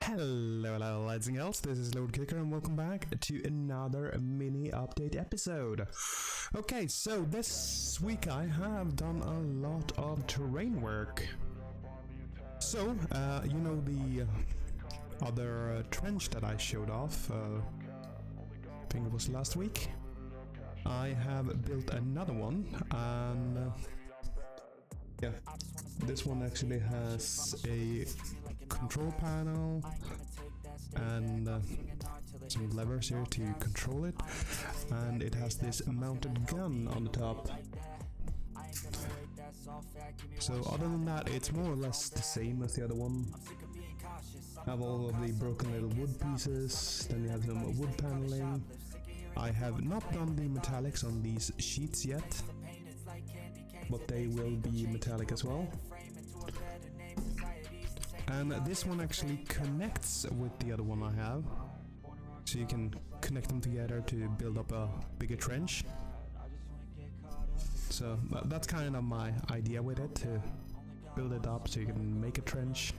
Hello lads and girls, this is Lord Kicker and welcome back to another mini update episode. Okay, so this week I have done a lot of terrain work. So, you know the other trench that I showed off, I think it was last week? I have built another one and yeah, this one actually has a control panel and some levers here to control it, and it has this mounted gun on the top. So other than that, it's more or less the same as the other one. Have all of the broken little wood pieces, then you have some wood paneling. I have not done the metallics on these sheets yet, but they will be metallic as well. And this one actually connects with the other one I have, so you can connect them together to build up a bigger trench. So that's kind of my idea with it, to build it up so you can make a trench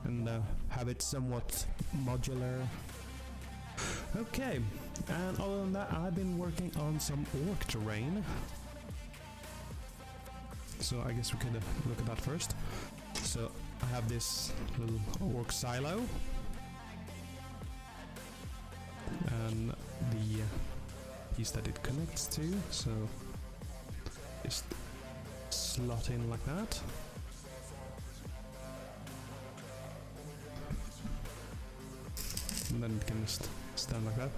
and have it somewhat modular. Okay, and other than that, I've been working on some orc terrain. So I guess we could look at that first. So I have this little orc silo, and the piece that it connects to, so just slot in like that. And then it can just stand like that.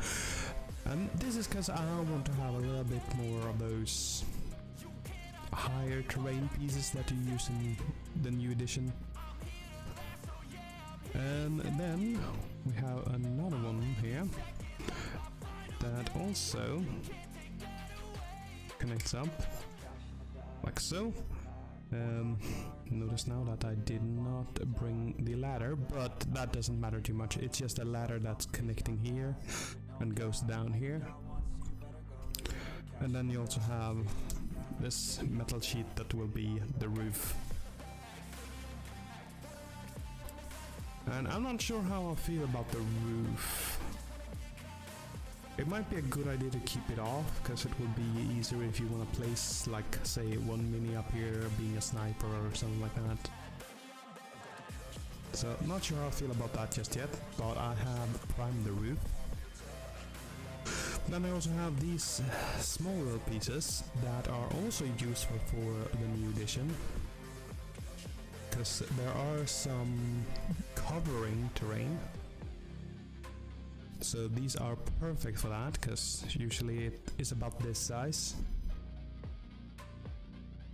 And this is because I want to have a little bit more of those higher terrain pieces that you use in the new edition. And then we have another one here that also connects up like so. Notice now that I did not bring the ladder, but that doesn't matter too much. It's just a ladder that's connecting here and goes down here. And then you also have this metal sheet that will be the roof. And I'm not sure how I feel about the roof. It might be a good idea to keep it off, because it will be easier if you want to place, like, say, one mini up here being a sniper or something like that. So, not sure how I feel about that just yet, but I have primed the roof. Then I also have these small little pieces that are also useful for the new edition, because there are some covering terrain. So these are perfect for that, because usually it is about this size.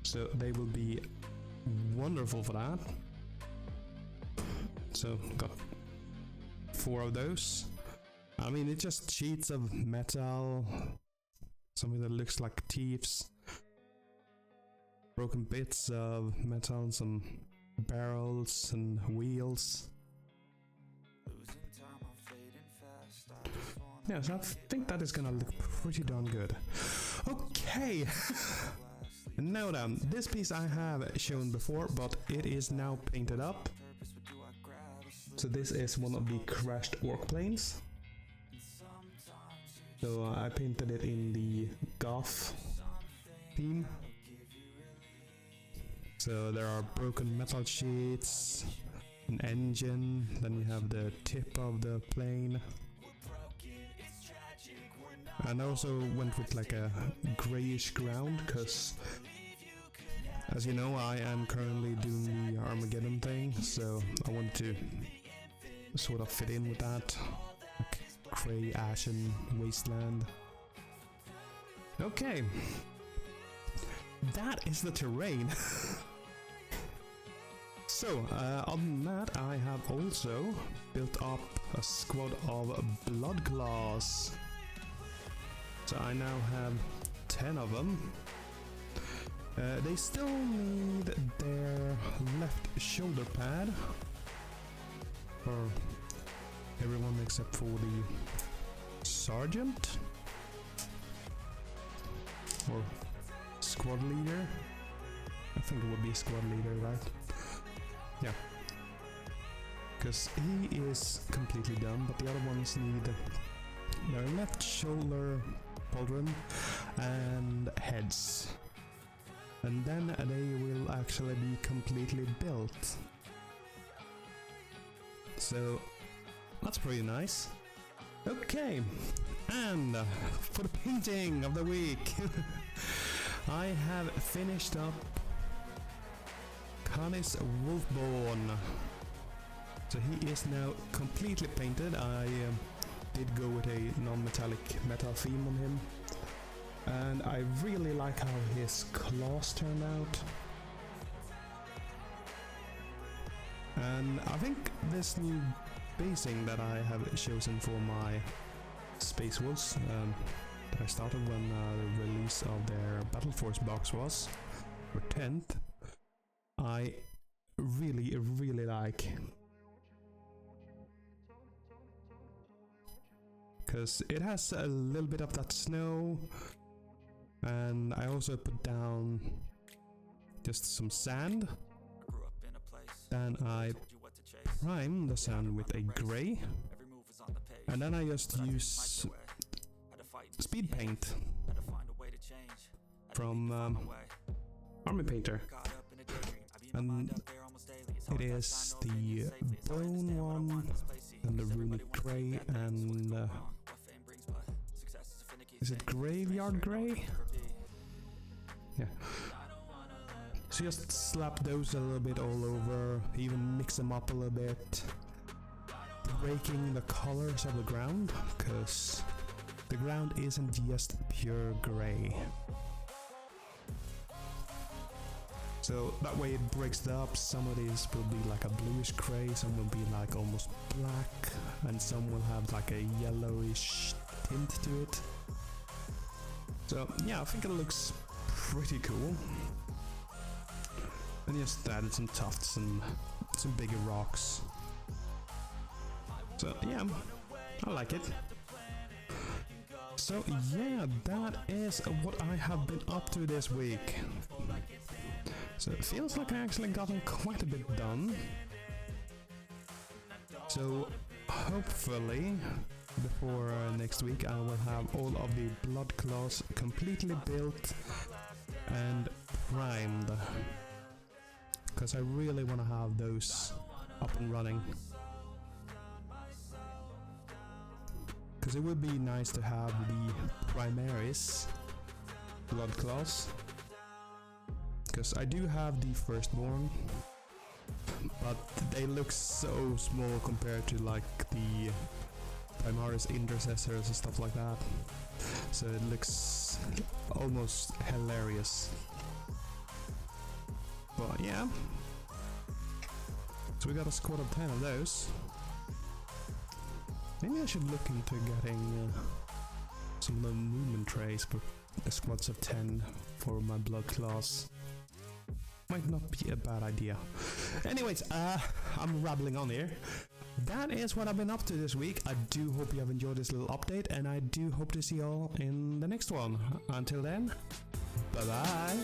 So they will be wonderful for that. So got 4 of those. I mean, it's just sheets of metal, something that looks like teeth, broken bits of metal, some barrels and wheels. Yeah, so I think that is gonna look pretty darn good. Okay, now then, this piece I have shown before, but it is now painted up. So this is one of the crashed orc planes. So I painted it in the goth theme. So there are broken metal sheets, an engine, then you have the tip of the plane. And I also went with like a greyish ground, because as you know, I am currently doing the Armageddon thing, so I wanted to sort of fit in with that, like grey ashen wasteland. Okay, that is the terrain. So, other than that, I have also built up a squad of blood claws. So I now have 10 of them. They still need their left shoulder pad for everyone except for the sergeant or squad leader. I think it would be squad leader, right? Yeah. because he is completely done, but the other ones need their left shoulder pauldron and heads, and then they will actually be completely built. So that's pretty nice. Okay, and for the painting of the week, I have finished up Canis wolfborn. So he is now completely painted. I did go with a non-metallic metal theme on him, and I really like how his claws turned out. And I think this new basing that I have chosen for my Space Wolves that I started when the release of their Battle Force box was, or 10th, I really like. Because it has a little bit of that snow, and I also put down just some sand. Then I prime the sand with a grey, and then I just use speed paint from Army Painter, and it is the bone one and the runic grey and is it graveyard grey? Yeah. So just slap those a little bit all over, even mix them up a little bit, breaking the colors of the ground, because the ground isn't just pure grey. So that way it breaks it up. Some of these will be like a bluish grey, some will be like almost black, and some will have like a yellowish tint to it. So yeah, I think it looks pretty cool. And just added some tufts and some bigger rocks. So yeah, I like it. So yeah, that is what I have been up to this week. So it feels like I actually gotten quite a bit done. So hopefully before next week I will have all of the blood claws completely built and primed, because I really want to have those up and running. Because it would be nice to have the Primaris blood claws, because I do have the firstborn, but they look so small compared to like the Primaris intercessors and stuff like that. So it looks almost hilarious. But yeah, so we got a squad of 10 of those. Maybe I should look into getting some movement trays for the squads of 10 for my blood claws. Might not be a bad idea. Anyways, I'm rambling on here. That is what I've been up to this week. I do hope you have enjoyed this little update, and I do hope to see you all in the next one. Until then, bye bye.